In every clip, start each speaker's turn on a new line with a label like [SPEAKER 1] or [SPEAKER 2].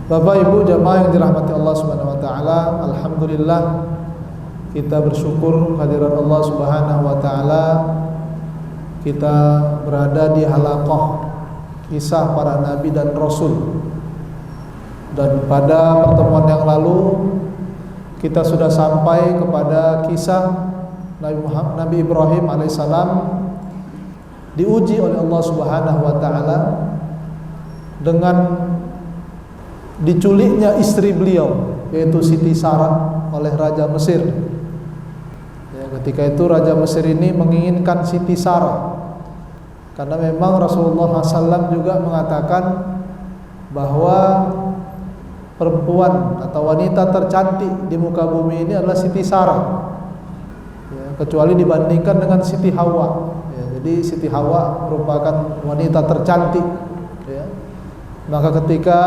[SPEAKER 1] Bapak Ibu jamaah yang dirahmati Allah Subhanahu wa taala, alhamdulillah kita bersyukur kehadirat Allah Subhanahu wa taala. Kita berada di halaqah kisah para nabi dan rasul. Dan pada pertemuan yang lalu kita sudah sampai kepada kisah Nabi Ibrahim alaihissalam diuji oleh Allah Subhanahu wa taala dengan diculiknya istri beliau, yaitu Siti Sarah, oleh Raja Mesir. Ya, ketika itu Raja Mesir ini menginginkan Siti Sarah, karena memang Rasulullah SAW juga mengatakan bahwa perempuan atau wanita tercantik di muka bumi ini adalah Siti Sarah, ya, kecuali dibandingkan dengan Siti Hawa. Ya, jadi Siti Hawa merupakan wanita tercantik. Ya. Maka ketika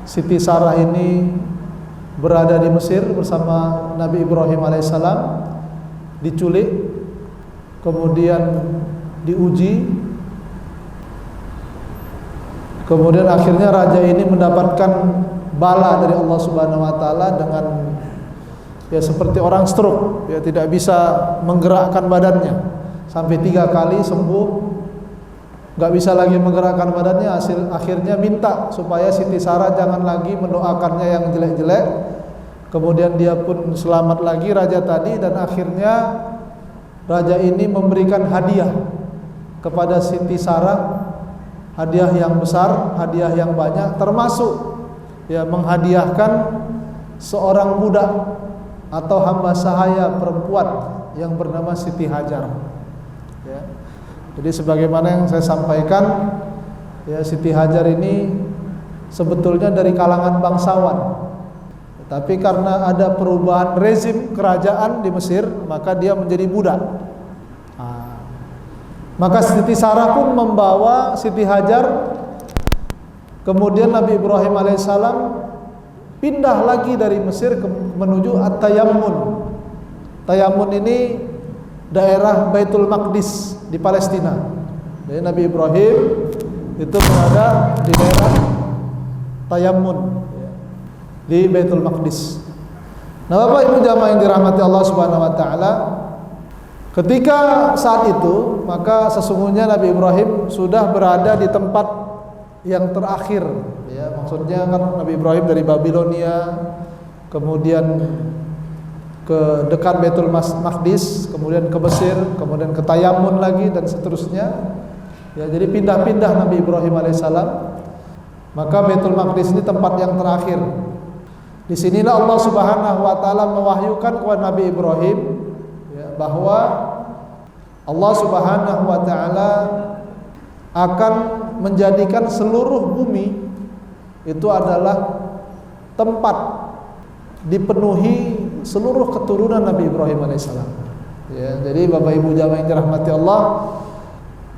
[SPEAKER 1] Siti Sarah ini berada di Mesir bersama Nabi Ibrahim alaihissalam, diculik, kemudian diuji, kemudian akhirnya raja ini mendapatkan bala dari Allah Subhanahu wa taala dengan ya seperti orang stroke, ya tidak bisa menggerakkan badannya sampai 3 kali sembuh. Gak bisa lagi menggerakkan badannya, akhirnya minta supaya Siti Sarah jangan lagi mendoakannya yang jelek-jelek. Kemudian dia pun selamat lagi raja tadi, dan akhirnya raja ini memberikan hadiah kepada Siti Sarah, hadiah yang besar, hadiah yang banyak, termasuk ya menghadiahkan seorang budak atau hamba sahaya perempuan yang bernama Siti Hajar. Ya. Jadi sebagaimana yang saya sampaikan, ya Siti Hajar ini sebetulnya dari kalangan bangsawan, tapi karena ada perubahan rezim kerajaan di Mesir, maka dia menjadi budak. Maka Siti Sarah pun membawa Siti Hajar. Kemudian Nabi Ibrahim alaihissalam pindah lagi dari Mesir menuju At-Tayammun. Tayammun ini daerah Baitul Maqdis di Palestina. Jadi Nabi Ibrahim itu berada di daerah Tayammun di Baitul Maqdis. Nah, Bapak Ibu jamaah yang dirahmati Allah Subhanahu wa taala, ketika saat itu maka sesungguhnya Nabi Ibrahim sudah berada di tempat yang terakhir, ya, maksudnya kan Nabi Ibrahim dari Babilonia kemudian ke dekat Baitul Maqdis, kemudian ke Mesir, kemudian ke Tayammun lagi, dan seterusnya. Ya, jadi pindah-pindah Nabi Ibrahim alaihissalam. Maka Baitul Maqdis ini tempat yang terakhir. Di sinilah Allah Subhanahu wa taala mewahyukan kepada Nabi Ibrahim, ya, bahwa Allah Subhanahu wa taala akan menjadikan seluruh bumi itu adalah tempat dipenuhi seluruh keturunan Nabi Ibrahim alaihissalam. Ya, jadi Bapak Ibu jamaah yang dirahmati Allah,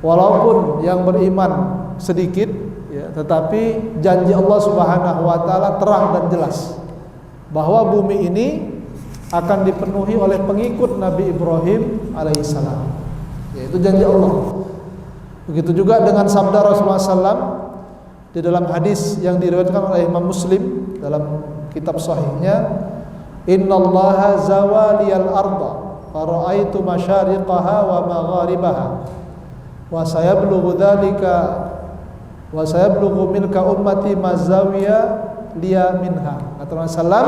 [SPEAKER 1] walaupun yang beriman sedikit, ya, tetapi janji Allah Subhanahu wa taala terang dan jelas bahwa bumi ini akan dipenuhi oleh pengikut Nabi Ibrahim alaihissalam. Yaitu janji Allah. Begitu juga dengan sabda Rasulullah SAW di dalam hadis yang diriwayatkan oleh Imam Muslim dalam kitab sahihnya, innallaha zawaliyal arda fara'aitu masyariqaha wa magharibaha wa sayablughu dzalika wa sayablughu milka ummati mazawiya liya minha. Kata Rasulullah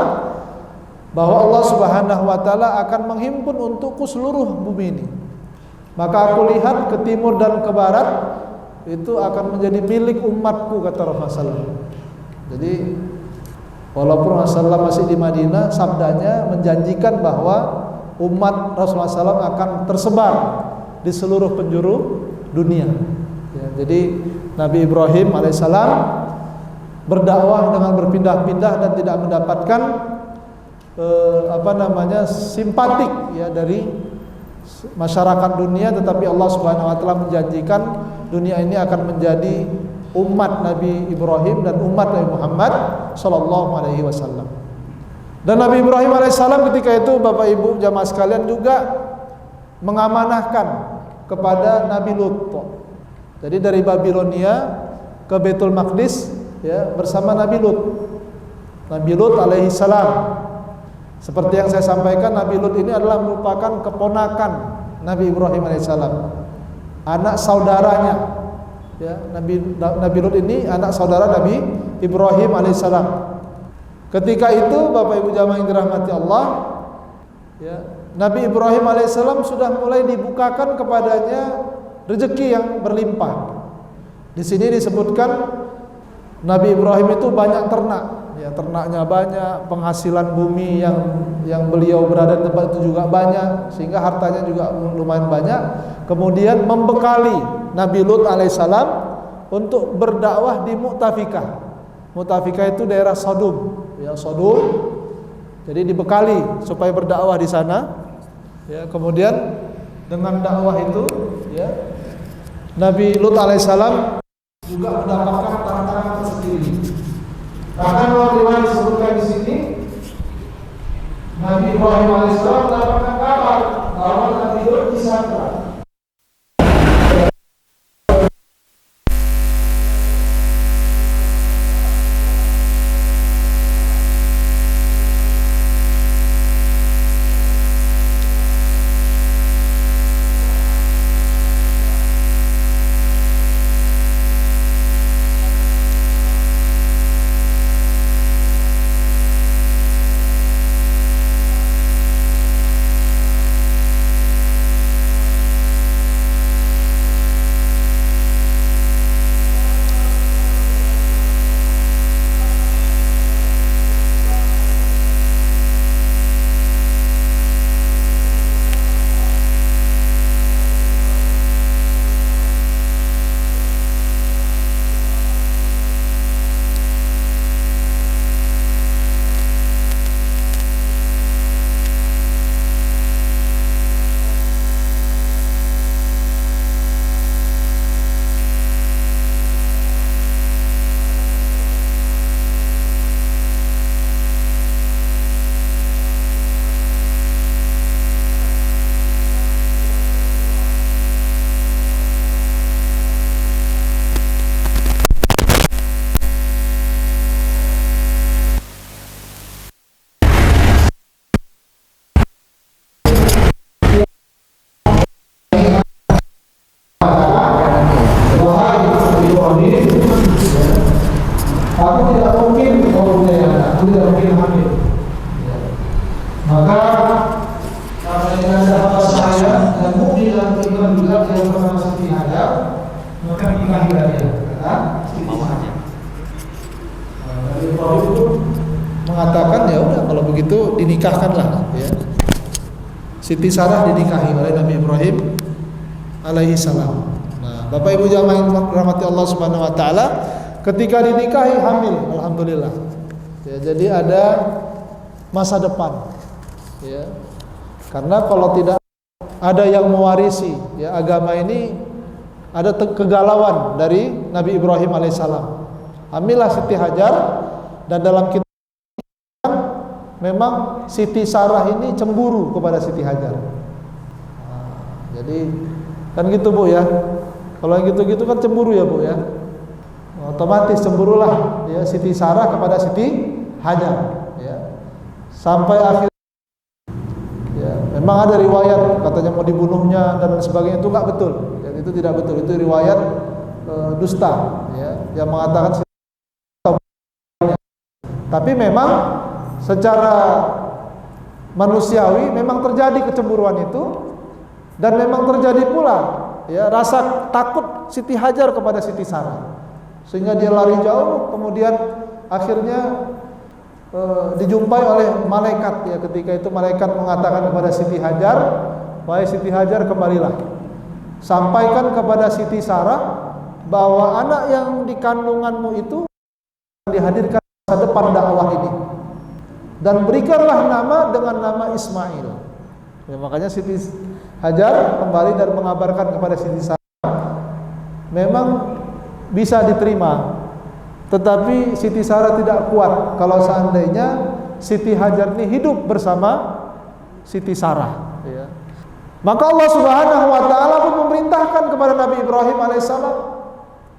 [SPEAKER 1] bahwa Allah Subhanahu wa taala akan menghimpun untukku seluruh bumi ini. Maka aku lihat ke timur dan ke barat itu akan menjadi milik umatku, kata Rasulullah. Jadi walaupun Rasulullah masih di Madinah, sabdanya menjanjikan bahwa umat Rasulullah SAW akan tersebar di seluruh penjuru dunia. Ya, jadi Nabi Ibrahim alaihissalam berdakwah dengan berpindah-pindah dan tidak mendapatkan simpatik, ya, dari masyarakat dunia, tetapi Allah Subhanahu wa taala menjanjikan dunia ini akan menjadi umat Nabi Ibrahim dan umat Nabi Muhammad sallallahu alaihi wasallam. Dan Nabi Ibrahim alaihissalam ketika itu Bapak Ibu jamaah sekalian juga mengamanahkan kepada Nabi Lut. Jadi dari Babilonia ke Baitul Maqdis, ya, bersama Nabi Lut. Nabi Lut alaihi salam. Seperti yang saya sampaikan, Nabi Lut ini adalah merupakan keponakan Nabi Ibrahim alaihissalam, anak saudaranya. Ya, Nabi Lut ini anak saudara Nabi Ibrahim alaihissalam. Ketika itu, Bapak Ibu jamaah yang dirahmati Allah, ya, Nabi Ibrahim alaihissalam sudah mulai dibukakan kepadanya rezeki yang berlimpah. Di sini disebutkan Nabi Ibrahim itu banyak ternak, ya, ternaknya banyak, penghasilan bumi yang beliau berada di tempat itu juga banyak, sehingga hartanya juga lumayan banyak. Kemudian membekali Nabi Lut alaihissalam untuk berdakwah di Mu'tafikah. Mu'tafikah itu daerah Sodom, ya, Sodom. Jadi dibekali supaya berdakwah di sana. Ya, kemudian dengan dakwah itu, ya, Nabi Lut alaihissalam juga mendapatkan tantangan tersendiri. Bahkan kalau riwayat disebutkan di sini, Nabi Ibrahim alaihissalam mendapatkan kabar bahwa Nabi Lut disandra. Aku tidak mungkin aku tidak mungkin hamil. Maka karena ini ada hamba saya dan mukmin dalam iman juga yang bernama Siti Hajar, maka nikahi dia. Kata Siti Hajar. Nabi Ibrahim pun mengatakan ya udah kalau begitu dinikahkanlah. Ya. Siti Sarah dinikahi oleh Nabi Ibrahim alaihi salam. Nah, Bapak Ibu jamaah yang dirahmati Allah Subhanahu wa taala, ketika dinikahi hamil, alhamdulillah. Ya, jadi ada masa depan. Ya. Karena kalau tidak ada yang mewarisi, ya, agama ini ada kegalauan dari Nabi Ibrahim alaihissalam. Hamillah Siti Hajar, dan dalam kitab memang Siti Sarah ini cemburu kepada Siti Hajar. Nah, jadi kan gitu Bu ya. Kalau gitu-gitu kan cemburu ya Bu ya. Otomatis cemburulah ya Siti Sarah kepada Siti Hajar, ya. Sampai akhir, ya, memang ada riwayat katanya mau dibunuhnya dan sebagainya, itu nggak betul. Ya, itu tidak betul. Itu riwayat dusta, ya, yang mengatakan. Tapi memang secara manusiawi memang terjadi kecemburuan itu, dan memang terjadi pula ya rasa takut Siti Hajar kepada Siti Sarah, sehingga dia lari jauh. Kemudian akhirnya dijumpai oleh malaikat, ya. Ketika itu malaikat mengatakan kepada Siti Hajar, wahai Siti Hajar, kembalilah, sampaikan kepada Siti Sarah bahwa anak yang di kandunganmu itu dihadirkan masa depan dakwah ini, dan berikanlah nama dengan nama Ismail. Ya, makanya Siti Hajar kembali dan mengabarkan kepada Siti Sarah, memang bisa diterima, tetapi Siti Sarah tidak kuat kalau seandainya Siti Hajar ini hidup bersama Siti Sarah, ya. Maka Allah Subhanahu wa taala pun memerintahkan kepada Nabi Ibrahim alaihissalam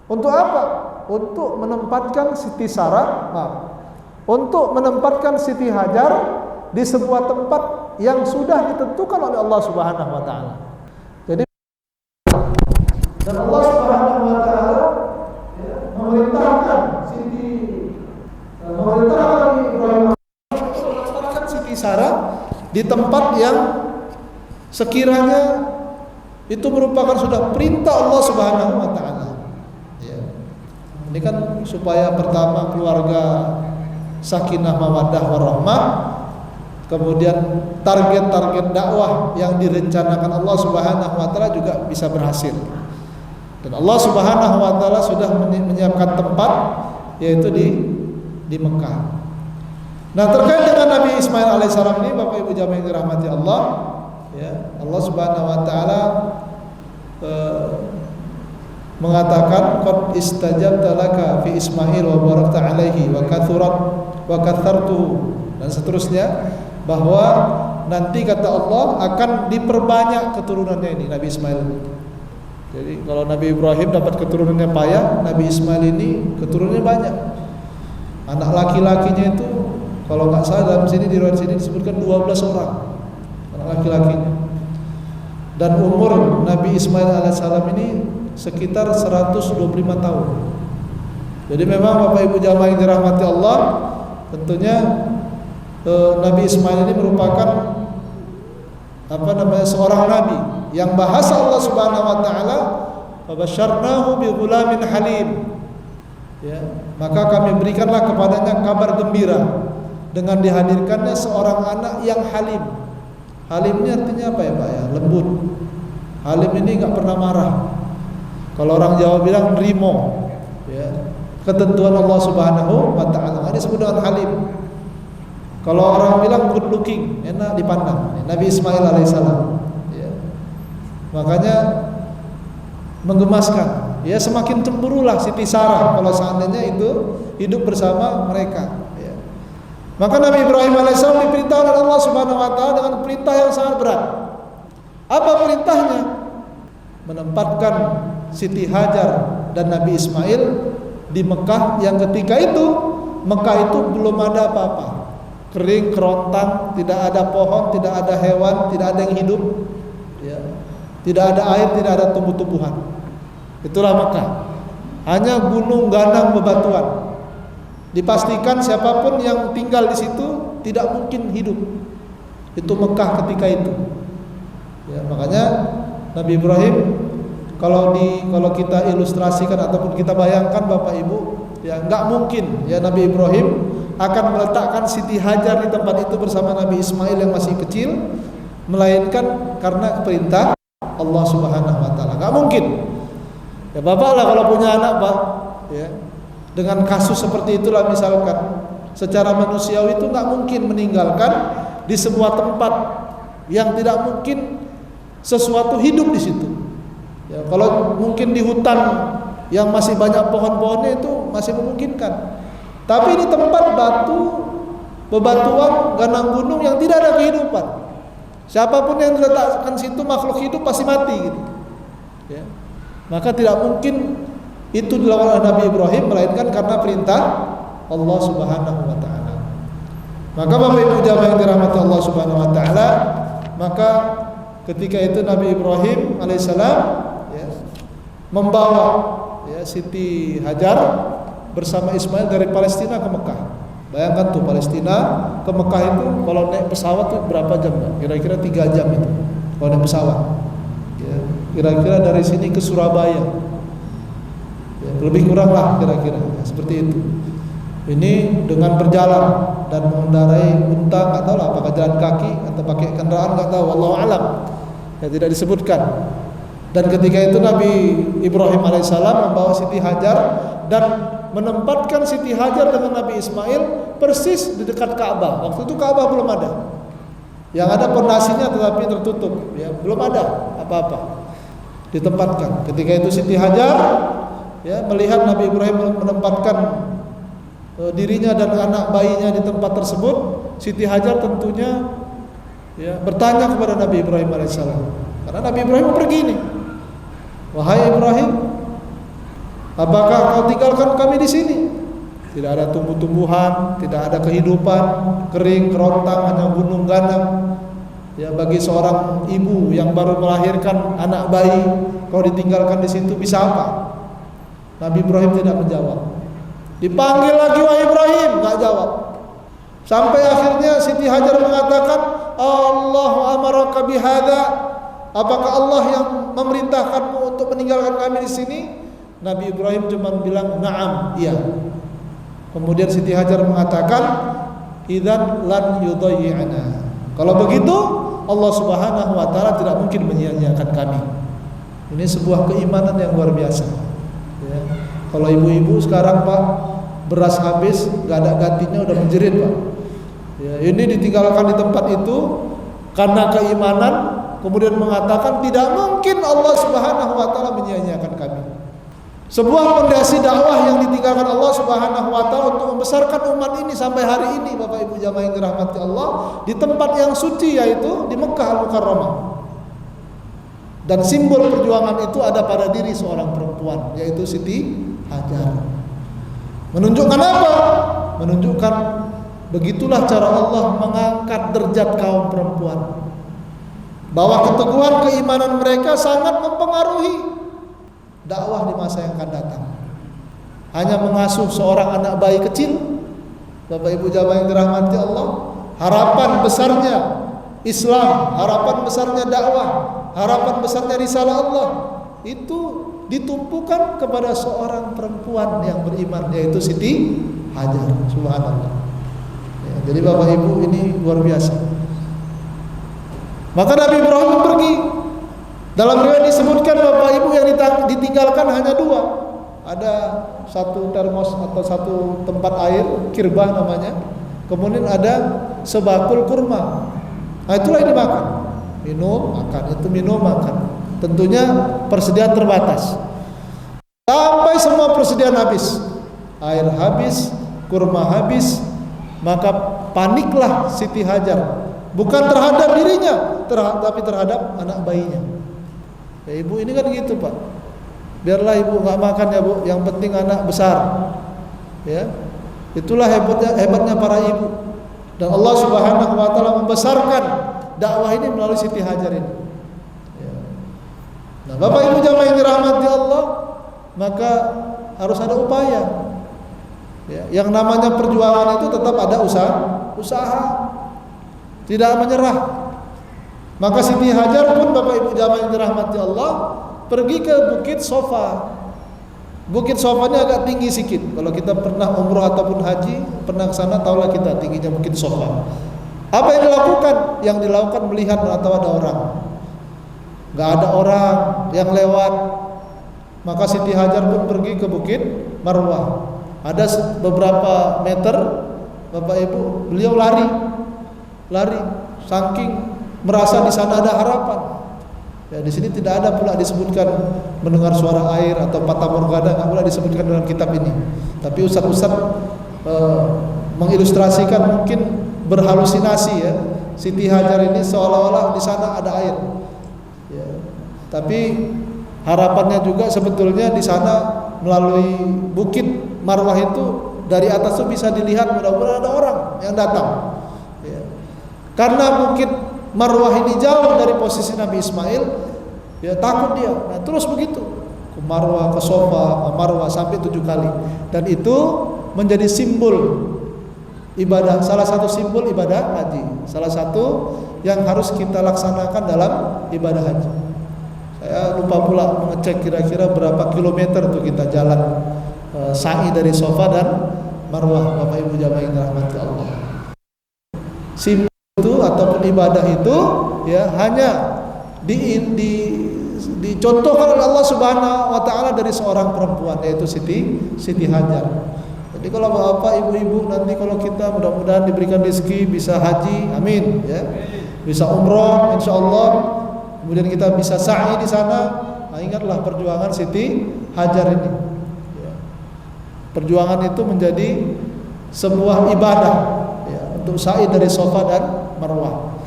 [SPEAKER 1] untuk apa? Untuk menempatkan Siti Sarah, untuk menempatkan Siti Hajar di sebuah tempat yang sudah ditentukan oleh Allah Subhanahu wa taala. Jadi dan Allah Subhanahu wa taala memerintahkan Nabi Ibrahim untuk menempatkan Siti Sarah di tempat yang sekiranya itu merupakan sudah perintah Allah Subhanahu wa taala. Ya. Ini kan supaya pertama keluarga sakinah mawaddah warahmah, kemudian target-target dakwah yang direncanakan Allah Subhanahu wa taala juga bisa berhasil. Dan Allah Subhanahu wa taala sudah menyiapkan tempat yaitu di Mekah. Nah, terkait dengan Nabi Ismail alaihissalam ini, Bapak Ibu jamaah yang dirahmati Allah, ya, Allah Subhanahu wa taala mengatakan qad istajabta laka fi Ismail wa barakta alaihi wa kathartu dan seterusnya, bahwa nanti kata Allah akan diperbanyak keturunannya ini Nabi Ismail. Jadi kalau Nabi Ibrahim dapat keturunannya payah, Nabi Ismail ini keturunannya banyak. Anak laki-lakinya itu kalau nggak salah dalam sini di riwayat sini disebutkan 12 orang anak laki-lakinya. Dan umur Nabi Ismail alaihissalam ini sekitar 125 tahun. Jadi memang Bapak Ibu jamaah yang dirahmati Allah, tentunya Nabi Ismail ini merupakan seorang nabi yang bahasa Allah Subhanahu wa taala fabasyarnahu bi ghulamin halim. Ya, maka kami berikanlah kepadanya kabar gembira dengan dihadirkannya seorang anak yang halim. Halim ini artinya apa ya Pak ya? Lembut. Halim ini enggak pernah marah. Kalau orang Jawa bilang rimo, ya. Ketentuan Allah Subhanahu wa taala. Ini disebut dengan halim. Kalau orang bilang good looking, enak dipandang. Nabi Ismail alaihissalam, ya. Makanya menggemaskan. Ya, semakin cemburulah Siti Sarah kalau seandainya itu hidup bersama mereka. Ya. Maka Nabi Ibrahim alaihissalam diperintah oleh Allah Subhanahu wa taala dengan perintah yang sangat berat. Apa perintahnya? Menempatkan Siti Hajar dan Nabi Ismail di Mekah yang ketika itu Mekah itu belum ada apa-apa. Kering, kerontang, tidak ada pohon, tidak ada hewan, tidak ada yang hidup, ya. Tidak ada air, tidak ada tumbuh-tumbuhan. Itulah Mekah. Hanya gunung, ganang, bebatuan. Dipastikan siapapun yang tinggal di situ tidak mungkin hidup. Itu Mekah ketika itu. Ya, makanya Nabi Ibrahim kalau kita ilustrasikan ataupun kita bayangkan Bapak Ibu, ya nggak mungkin ya Nabi Ibrahim akan meletakkan Siti Hajar di tempat itu bersama Nabi Ismail yang masih kecil, melainkan karena perintah Allah Subhanahu wa taala. Enggak mungkin. Ya Bapak lah kalau punya anak, Pak, ya. Dengan kasus seperti itulah misalkan, secara manusiawi itu enggak mungkin meninggalkan di sebuah tempat yang tidak mungkin sesuatu hidup di situ. Ya, kalau mungkin di hutan yang masih banyak pohon-pohonnya itu masih memungkinkan. Tapi di tempat batu, bebatuan, ganang gunung yang tidak ada kehidupan. Siapapun yang diletakkan situ makhluk hidup pasti mati gitu. Ya. Maka tidak mungkin itu dilakukan oleh Nabi Ibrahim melainkan karena perintah Allah Subhanahu wa taala. Maka Bapak Ibu jamaah yang dirahmati Allah Subhanahu wa taala, maka ketika itu Nabi Ibrahim alaihissalam ya, membawa ya Siti Hajar bersama Ismail dari Palestina ke Mekah. Bayangkan tuh Palestina ke Mekah itu kalau naik pesawat tuh berapa jam? Kira-kira 3 jam itu kalau naik pesawat. Ya, kira-kira dari sini ke Surabaya. Ya, lebih kurang lah kira-kira ya, seperti itu. Ini dengan berjalan dan mengendarai unta, nggak tahu lah apakah jalan kaki atau pakai kendaraan, nggak tahu. Wallahu alam. Ya, tidak disebutkan. Dan ketika itu Nabi Ibrahim alaihissalam membawa Siti Hajar dan menempatkan Siti Hajar dengan Nabi Ismail persis di dekat Ka'bah. Waktu itu Ka'bah belum ada. Yang ada pondasinya tetapi tertutup, ya, belum ada apa-apa. Ditempatkan. Ketika itu Siti Hajar ya melihat Nabi Ibrahim menempatkan dirinya dan anak bayinya di tempat tersebut, Siti Hajar tentunya ya bertanya kepada Nabi Ibrahim alaihissalam. Karena Nabi Ibrahim pergi nih. Wahai Ibrahim, apakah kau tinggalkan kami di sini? Tidak ada tumbuh-tumbuhan, tidak ada kehidupan, kering, kerontang, hanya gunung ganang. Ya, bagi seorang ibu yang baru melahirkan anak bayi, kalau ditinggalkan di situ bisa apa? Nabi Ibrahim tidak menjawab. Dipanggil lagi, wahai Ibrahim, enggak jawab. Sampai akhirnya Siti Hajar mengatakan, Allahu amaraka bihadza? Apakah Allah yang memerintahkanmu untuk meninggalkan kami di sini? Nabi Ibrahim cuma bilang, "Na'am," iya. Kemudian Siti Hajar mengatakan, "Idzan lan yudayyi'ana." Kalau begitu, Allah Subhanahu wa taala tidak mungkin menyia-nyiakan kami. Ini sebuah keimanan yang luar biasa. Ya. Kalau ibu-ibu sekarang, Pak, beras habis, enggak ada gantinya, udah menjerit, Pak. Ya, ini ditinggalkan di tempat itu karena keimanan, kemudian mengatakan tidak mungkin Allah Subhanahu wa taala menyia-nyiakan kami. Sebuah fondasi dakwah yang ditinggalkan Allah Subhanahu wa taala untuk membesarkan umat ini sampai hari ini, Bapak Ibu jamaah yang dirahmati Allah, di tempat yang suci, yaitu di Mekkah Al-Mukarramah. Dan simbol perjuangan itu ada pada diri seorang perempuan, yaitu Siti Hajar. Menunjukkan apa? Menunjukkan begitulah cara Allah mengangkat derajat kaum perempuan, bahwa keteguhan keimanan mereka sangat mempengaruhi dakwah di masa yang akan datang. Hanya mengasuh seorang anak bayi kecil, Bapak Ibu jamaah yang dirahmati Allah, harapan besarnya Islam, harapan besarnya dakwah, harapan besarnya risalah Allah itu ditumpukan kepada seorang perempuan yang beriman, yaitu Siti Hajar. Subhanallah. Ya, jadi Bapak Ibu, ini luar biasa. Maka Nabi Ibrahim pergi. Dalam riwayat disebutkan Bapak Ibu yang ditinggalkan hanya dua. Ada satu termos atau satu tempat air, kirbah namanya. Kemudian ada sebakul kurma. Nah, itulah yang dimakan. Minum, makan. Itu minum, makan. Tentunya persediaan terbatas. Sampai semua persediaan habis. Air habis, kurma habis, maka paniklah Siti Hajar. Bukan terhadap dirinya, tapi terhadap anak bayinya. Ya, ibu ini kan gitu, Pak. Biarlah ibu nggak makan ya, Bu. Yang penting anak besar. Ya, itulah hebatnya para ibu. Dan Allah Subhanahu wa taala membesarkan dakwah ini melalui Siti Hajar ini. Ya. Nah, Bapak Ibu jamaah yang dirahmati Allah, maka harus ada upaya. Ya, yang namanya perjuangan itu tetap ada usaha. Tidak menyerah. Maka Siti Hajar pun, Bapak Ibu jamaah yang dirahmati Allah, pergi ke Bukit Sofa. Bukit Sofa ini agak tinggi sedikit. Kalau kita pernah umroh ataupun haji, pernah ke sana, tahulah kita tingginya Bukit Sofa. Apa yang dilakukan? Yang dilakukan melihat atau ada orang. Gak ada orang yang lewat. Maka Siti Hajar pun pergi ke Bukit Marwah. Ada beberapa meter, Bapak Ibu, beliau lari, saking merasa di sana ada harapan. Ya, di sini tidak ada pula disebutkan mendengar suara air atau fata morgana, nggak pula disebutkan dalam kitab ini. Tapi ustaz-ustaz mengilustrasikan, mungkin berhalusinasi ya. Siti Hajar ini seolah-olah di sana ada air. Ya. Tapi harapannya juga sebetulnya di sana melalui Bukit Marwah itu, dari atas itu bisa dilihat, mudah-mudahan ada orang yang datang. Ya. Karena Bukit Marwah ini jauh dari posisi Nabi Ismail, ya takut dia. Nah, terus begitu ke Marwah, ke Sofa, ke Marwah sampai 7 kali. Dan itu menjadi simbol ibadah, salah satu simbol ibadah haji, salah satu yang harus kita laksanakan dalam ibadah haji. Saya lupa pula mengecek kira-kira berapa kilometer tuh kita jalan sa'i dari Sofa dan Marwah, Bapak Ibu jamaah yang dirahmati Allah. Simbol itu ataupun ibadah itu ya hanya dicontohkan oleh Allah Subhanahu wa taala dari seorang perempuan, yaitu Siti Hajar. Jadi kalau Bapak Ibu-ibu nanti kalau kita mudah-mudahan diberikan rezeki bisa haji, amin ya. Bisa umroh insyaallah. Kemudian kita bisa sa'i di sana. Nah, ingatlah perjuangan Siti Hajar ini. Ya. Perjuangan itu menjadi sebuah ibadah ya, untuk sa'i dari Sofa dan Marwah.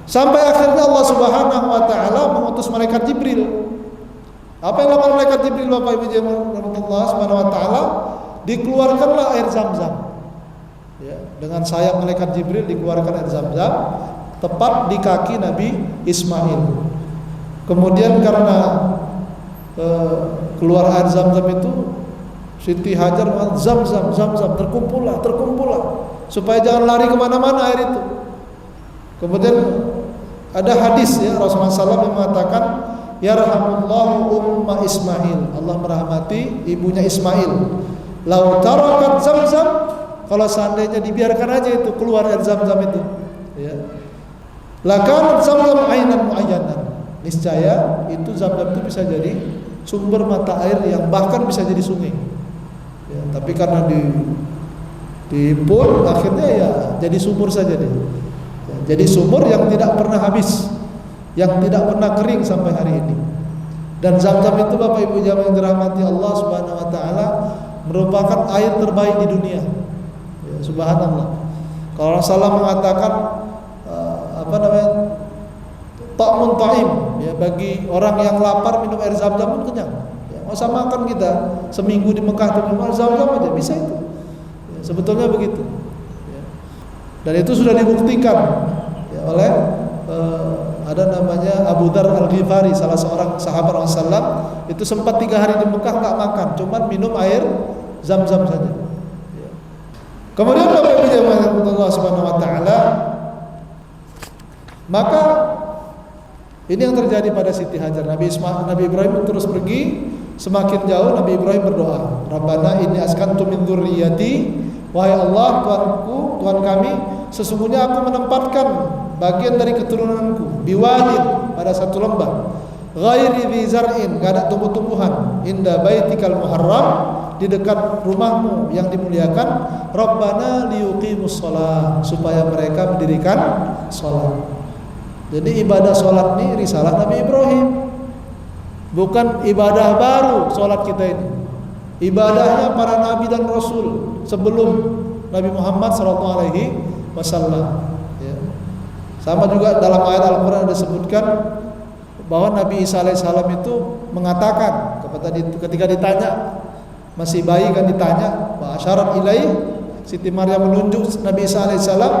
[SPEAKER 1] Sampai akhirnya Allah Subhanahu wa taala mengutus malaikat Jibril. Apa yang dilakukan malaikat Jibril, Bapak Ibu jemaah Allah Subhanahu wa taala? dikeluarkanlah air Zam-Zam. Ya, dengan sayap malaikat Jibril dikeluarkan air Zam-Zam tepat di kaki Nabi Ismail. Kemudian karena keluar air Zam-Zam itu, Siti Hajar mengatakan Zam-Zam, Zam-Zam, terkumpullah supaya jangan lari kemana-mana air itu. Kemudian ada hadis ya Rasulullah SAW yang mengatakan yarhamullahu umma Ismail, Allah merahmati ibunya Ismail. Lau tarakat Zam-Zam, kalau seandainya dibiarkan aja itu keluar air Zam-Zam itu, ya. Lakanat Zam-Zam ainan muayyanan. Niscaya itu Zam-Zam itu bisa jadi sumber mata air yang bahkan bisa jadi sungai. Ya, tapi karena dihimpun akhirnya ya jadi sumur saja deh. Ya, jadi sumur yang tidak pernah habis, yang tidak pernah kering sampai hari ini. Dan Zam-Zam itu Bapak Ibu jamaah yang dirahmati Allah Subhanahu wa taala merupakan air terbaik di dunia. Ya, subhanallah. Kalau Rasulullah mengatakan ta'mun ta'im, ya, bagi orang yang lapar minum air Zam-Zam pun kenyang. Ya, mau sama makan kita seminggu di Mekah itu minum air Zam-Zam aja bisa itu. Ya, sebetulnya begitu. Ya. Dan itu sudah dibuktikan ya, oleh ada namanya Abu Dzar Al-Ghifari, salah seorang sahabat Rasulullah, itu sempat 3 hari di Mekah nggak makan, cuman minum air Zam-Zam saja. Ya. Kemudian Bapak Ibu jemaah Allah Subhanahu wa taala, maka ini yang terjadi pada Siti Hajar. Nabi Ibrahim terus pergi, semakin jauh Nabi Ibrahim berdoa, Rabbana inni askantu min dzurriyyati, wahai Allah Tuhanku, Tuhan kami, sesungguhnya aku menempatkan bagian dari keturunanku biwadin, pada satu lembah, ghairi dzi zar'in, enggak ada tumbuh-tumbuhan, inda baitikal muharram, di dekat rumahmu yang dimuliakan, Rabbana liyuqimus shalah, supaya mereka mendirikan salat. Jadi ibadah sholat ini risalah Nabi Ibrahim, bukan ibadah baru sholat kita ini. Ibadahnya para nabi dan rasul sebelum Nabi Muhammad SAW. Ya. Sama juga dalam ayat Al-Quran disebutkan bahwa Nabi Isa alaihissalam itu mengatakan ketika ditanya, masih bayi kan ditanya, wa asyarat ilaih, Siti Maryam menunjuk Nabi Isa alaihissalam,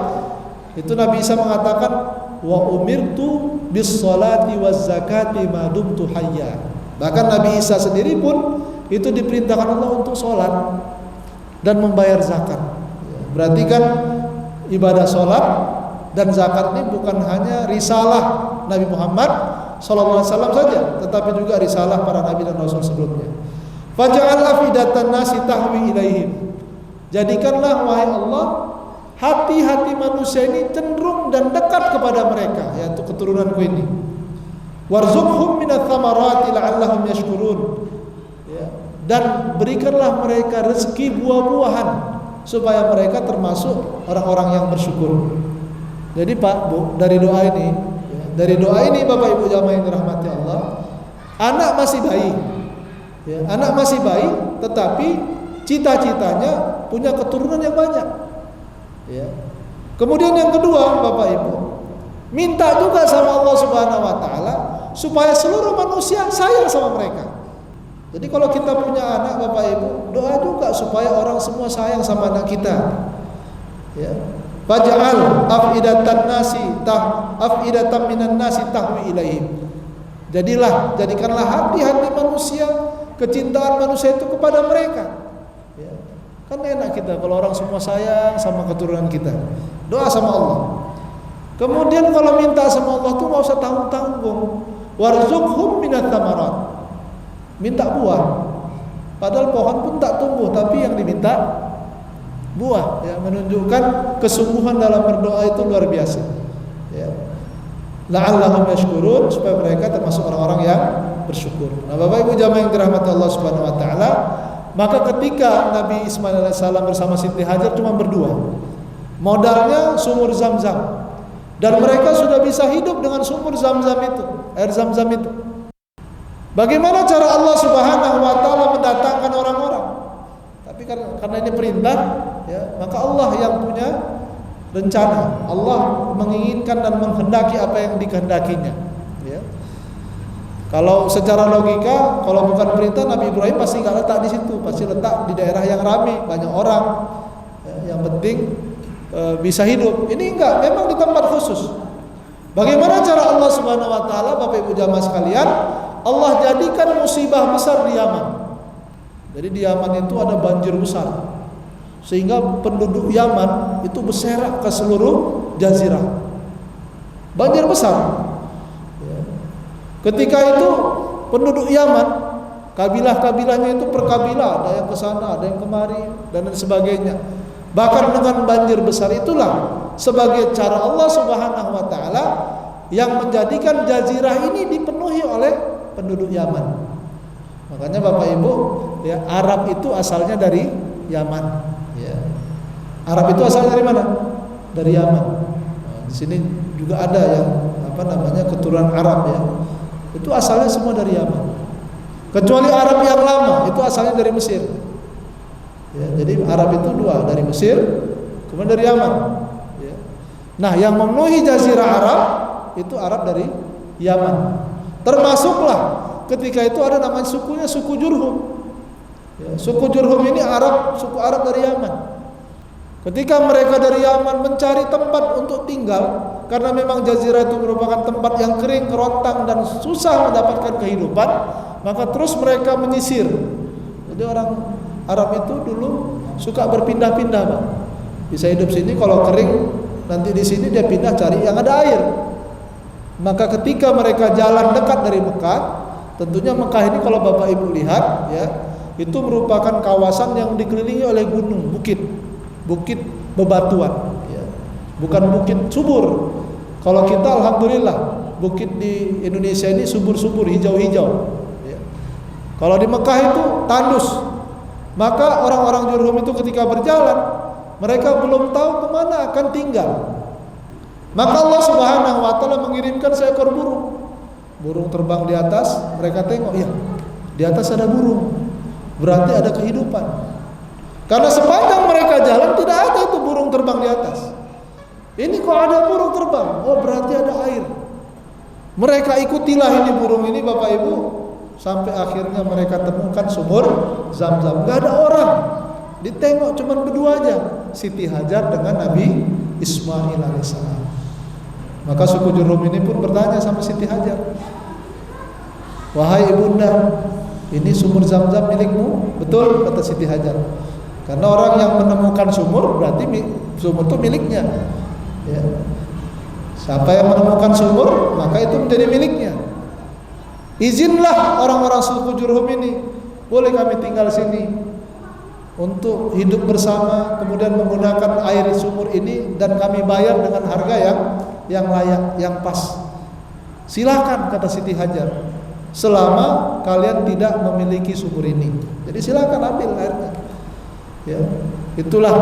[SPEAKER 1] itu Nabi Isa mengatakan, wa umirtu bis salati waz zakati ma dumtu hayya. Bahkan Nabi Isa sendiri pun itu diperintahkan Allah untuk sholat dan membayar zakat. Berarti kan ibadah sholat dan zakat ini bukan hanya risalah Nabi Muhammad SAW saja, tetapi juga risalah para nabi dan rasul sebelumnya. Faj'al afidatan nasi tahwi ilaihim. Jadikanlah wahai Allah hati-hati manusia ini cenderung dan dekat kepada mereka, yaitu keturunanku ini. Warzuqhum minats tsamarati la'allahum yashkurun. Ya, dan berikanlah mereka rezeki buah-buahan supaya mereka termasuk orang-orang yang bersyukur. Jadi Pak, Bu, dari doa ini, ya, dari doa ini Bapak Ibu jamaah yang dirahmati Allah, anak masih bayi. Ya, anak masih bayi, tetapi cita-citanya punya keturunan yang banyak. Ya. Kemudian yang kedua Bapak Ibu, minta juga sama Allah Subhanahu wa taala supaya seluruh manusia sayang sama mereka. Jadi kalau kita punya anak Bapak Ibu, doa juga supaya orang semua sayang sama anak kita. Ya. Faj'al afidatan minan nasi tahwi ilaihim. Jadikanlah hati-hati manusia, kecintaan manusia itu kepada mereka. Kan enak kita kalau orang semua sayang sama keturunan kita. Doa sama Allah. Kemudian kalau minta sama Allah tuh enggak usah tanggung-tanggung. Warzuqhum minats tsamarat. Minta buah. Padahal pohon pun tak tumbuh, tapi yang diminta buah, ya, menunjukkan kesungguhan dalam berdoa itu luar biasa. Ya. La'allahum yashkurun, supaya mereka termasuk orang-orang yang bersyukur. Nah, Bapak Ibu jamaah yang dirahmati Allah Subhanahu wa taala, maka ketika Nabi Ismail alaihissalam bersama Siti Hajar cuma berdua, modalnya sumur Zam-Zam, dan mereka sudah bisa hidup dengan sumur Zam-Zam itu, air Zam-Zam itu. Bagaimana cara Allah Subhanahu wa taala mendatangkan orang-orang? Tapi karena ini perintah, ya, maka Allah yang punya rencana. Allah menginginkan dan menghendaki apa yang dikehendakinya. Ya. Kalau secara logika, kalau bukan perintah, Nabi Ibrahim pasti nggak letak di situ, pasti letak di daerah yang ramai, banyak orang. Yang penting bisa hidup. Ini enggak, memang di tempat khusus. Bagaimana cara Allah Subhanahu Wa Taala, Bapak Ibu jamaah sekalian? Allah jadikan musibah besar di Yaman. Jadi di Yaman itu ada banjir besar, sehingga penduduk Yaman itu berserak ke seluruh jazirah. Banjir besar. Ketika itu penduduk Yaman, kabilah-kabilahnya itu per kabilah, ada yang ke sana, ada yang kemari, dan sebagainya. Bahkan dengan banjir besar itulah sebagai cara Allah Subhanahu Wa Taala yang menjadikan jazirah ini dipenuhi oleh penduduk Yaman. Makanya Bapak Ibu, ya, Arab itu asalnya dari Yaman. Ya. Arab itu asalnya dari mana? Dari Yaman. Nah, di sini juga ada yang keturunan Arab, ya. Itu asalnya semua dari Yaman. Kecuali Arab yang lama, itu asalnya dari Mesir. Ya, jadi Arab itu dua, dari Mesir, kemudian dari Yaman. Ya. Nah, yang memenuhi jazirah Arab itu Arab dari Yaman. Termasuklah ketika itu ada namanya sukunya suku Jurhum. Ya, suku Jurhum ini suku Arab dari Yaman. Ketika mereka dari Yaman mencari tempat untuk tinggal, karena memang jazirah itu merupakan tempat yang kering, kerontang, dan susah mendapatkan kehidupan, maka terus mereka menyisir. Jadi orang Arab itu dulu suka berpindah-pindah, Pak. Bisa hidup sini, kalau kering nanti di sini dia pindah cari yang ada air. Maka ketika mereka jalan dekat dari Mekah, tentunya Mekah ini kalau Bapak Ibu lihat, ya, itu merupakan kawasan yang dikelilingi oleh gunung, bukit bebatuan, ya. Bukan bukit subur. Kalau kita alhamdulillah bukit di Indonesia ini subur-subur, hijau-hijau, ya. Kalau di Mekah itu tandus. Maka orang-orang Jurhum itu ketika berjalan, mereka belum tahu kemana akan tinggal. Maka Allah Subhanahu Wa Taala mengirimkan seekor burung terbang di atas. Mereka tengok, ya, di atas ada burung, berarti ada kehidupan. Karena sepanjang mereka jalan tidak ada itu burung terbang di atas. Ini kok ada burung terbang, oh berarti ada air. Mereka ikutilah ini burung ini, Bapak Ibu, sampai akhirnya mereka temukan sumur Zam-Zam. Gak ada orang, ditengok cuma berdua aja, Siti Hajar dengan Nabi Ismail alaihissalam. Maka suku Jurhum ini pun bertanya sama Siti Hajar, wahai ibunda, ini sumur Zam-Zam milikmu? Betul, kata Siti Hajar. Karena orang yang menemukan sumur berarti sumur itu miliknya, ya. Siapa yang menemukan sumur maka itu menjadi miliknya. Izinlah orang-orang suku Jurhum ini, boleh kami tinggal sini untuk hidup bersama, kemudian menggunakan air sumur ini, dan kami bayar dengan harga yang layak, yang pas. Silakan, kata Siti Hajar, selama kalian tidak memiliki sumur ini. Jadi silakan ambil airnya. Ya, itulah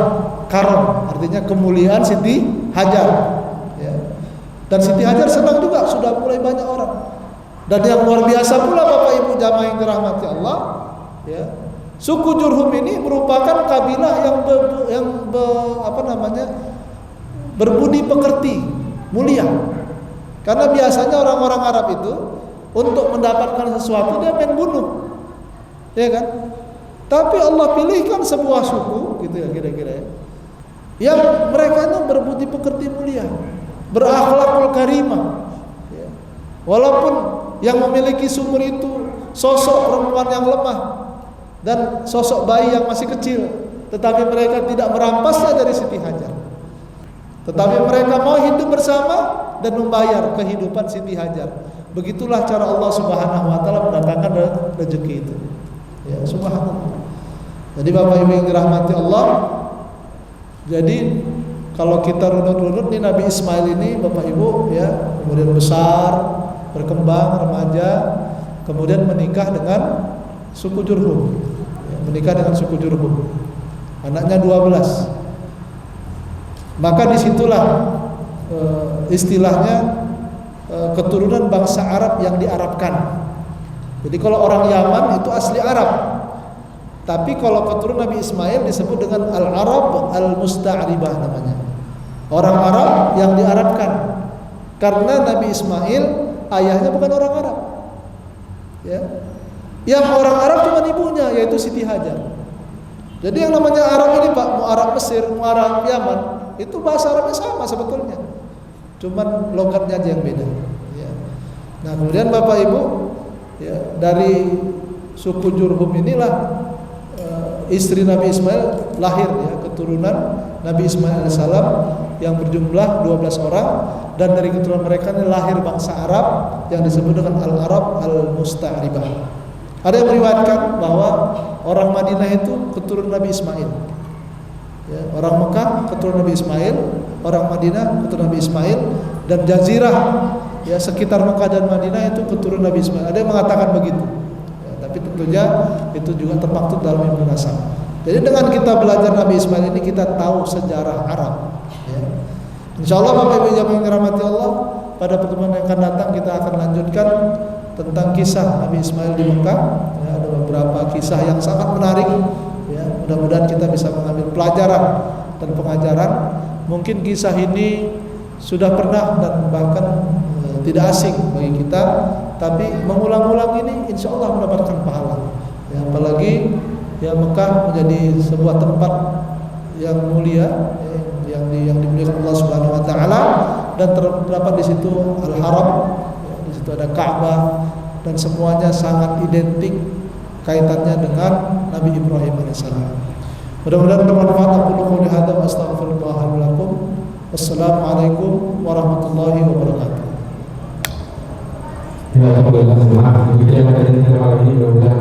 [SPEAKER 1] karom, artinya kemuliaan Siti Hajar. Ya. Dan Siti Hajar senang juga, sudah mulai banyak orang. Dan yang luar biasa pula Bapak Ibu jamaah yang dirahmati Allah, ya, suku Jurhum ini merupakan kabilah berbudi pekerti, mulia. Karena biasanya orang-orang Arab itu untuk mendapatkan sesuatu dia main bunuh, ya kan? Tapi Allah pilihkan sebuah suku, gitu ya kira-kira, ya, yang mereka itu berbudi pekerti mulia, berakhlakul karimah, ya. Walaupun yang memiliki sumur itu sosok perempuan yang lemah dan sosok bayi yang masih kecil, tetapi mereka tidak merampasnya dari Siti Hajar. Tetapi mereka mau hidup bersama dan membayar kehidupan Siti Hajar. Begitulah cara Allah Subhanahu Wa Taala mendatangkan rezeki itu. Ya, subhanallah. Jadi Bapak Ibu yang dirahmati Allah, jadi kalau kita runut-runut nih Nabi Ismail ini Bapak Ibu, ya, kemudian besar, berkembang, remaja, kemudian menikah dengan suku Jurhum, ya, menikah dengan suku Jurhum, anaknya 12. Maka disitulah istilahnya keturunan bangsa Arab yang diarabkan. Jadi kalau orang Yaman itu asli Arab, tapi kalau keturunan Nabi Ismail disebut dengan Al-Arab Al-Musta'ribah namanya, orang Arab yang diarabkan. Karena Nabi Ismail ayahnya bukan orang Arab, Ya. Yang orang Arab cuma ibunya, yaitu Siti Hajar. Jadi yang namanya Arab ini Pak, mau Arab Mesir, mau Arab Yaman, itu bahasa Arabnya sama sebetulnya. Cuman logatnya aja yang beda. Ya. Nah kemudian Bapak Ibu, ya, dari suku Jurhum inilah istri Nabi Ismail lahir, ya, keturunan Nabi Ismail alaihissalam yang berjumlah 12 orang, dan dari keturunan mereka ini lahir bangsa Arab yang disebut dengan Al-Arab Al-Musta'ribah. Ada yang meriwayatkan bahwa orang Madinah itu keturunan Nabi Ismail, ya, orang Mekah keturunan Nabi Ismail, orang Madinah keturunan Nabi Ismail, dan Jazirah, ya, sekitar Mekah dan Madinah itu keturunan Nabi Ismail. Ada yang mengatakan begitu, ya, tapi tentunya itu juga termaktub dalam ilmu nasab. Jadi dengan kita belajar Nabi Ismail ini kita tahu sejarah Arab, ya. Insyaallah Bapak Ibu yang dirahmati Allah, pada pertemuan yang akan datang kita akan lanjutkan tentang kisah Nabi Ismail di Mekah. Ya, ada beberapa kisah yang sangat menarik. Ya, mudah-mudahan kita bisa mengambil pelajaran dan pengajaran. Mungkin kisah ini sudah pernah dan bahkan tidak asing bagi kita, tapi mengulang-ulang ini insya Allah mendapatkan pahala. Ya, apalagi ya Mekah menjadi sebuah tempat yang mulia, ya, yang dimuliakan Allah Subhanahu Wa Taala, dan terdapat di situ Al-Haram. Di situ ada Ka'bah, dan semuanya sangat identik kaitannya dengan Nabi Ibrahim alaihissalam. Mudah-mudahan bermanfaat. Aku qouli hadza wa astaghfirullah li lakum. Wassalamualaikum warahmatullahi wabarakatuh.
[SPEAKER 2] Ya, alhamdulillah. Terima kasih. Mudah-mudahan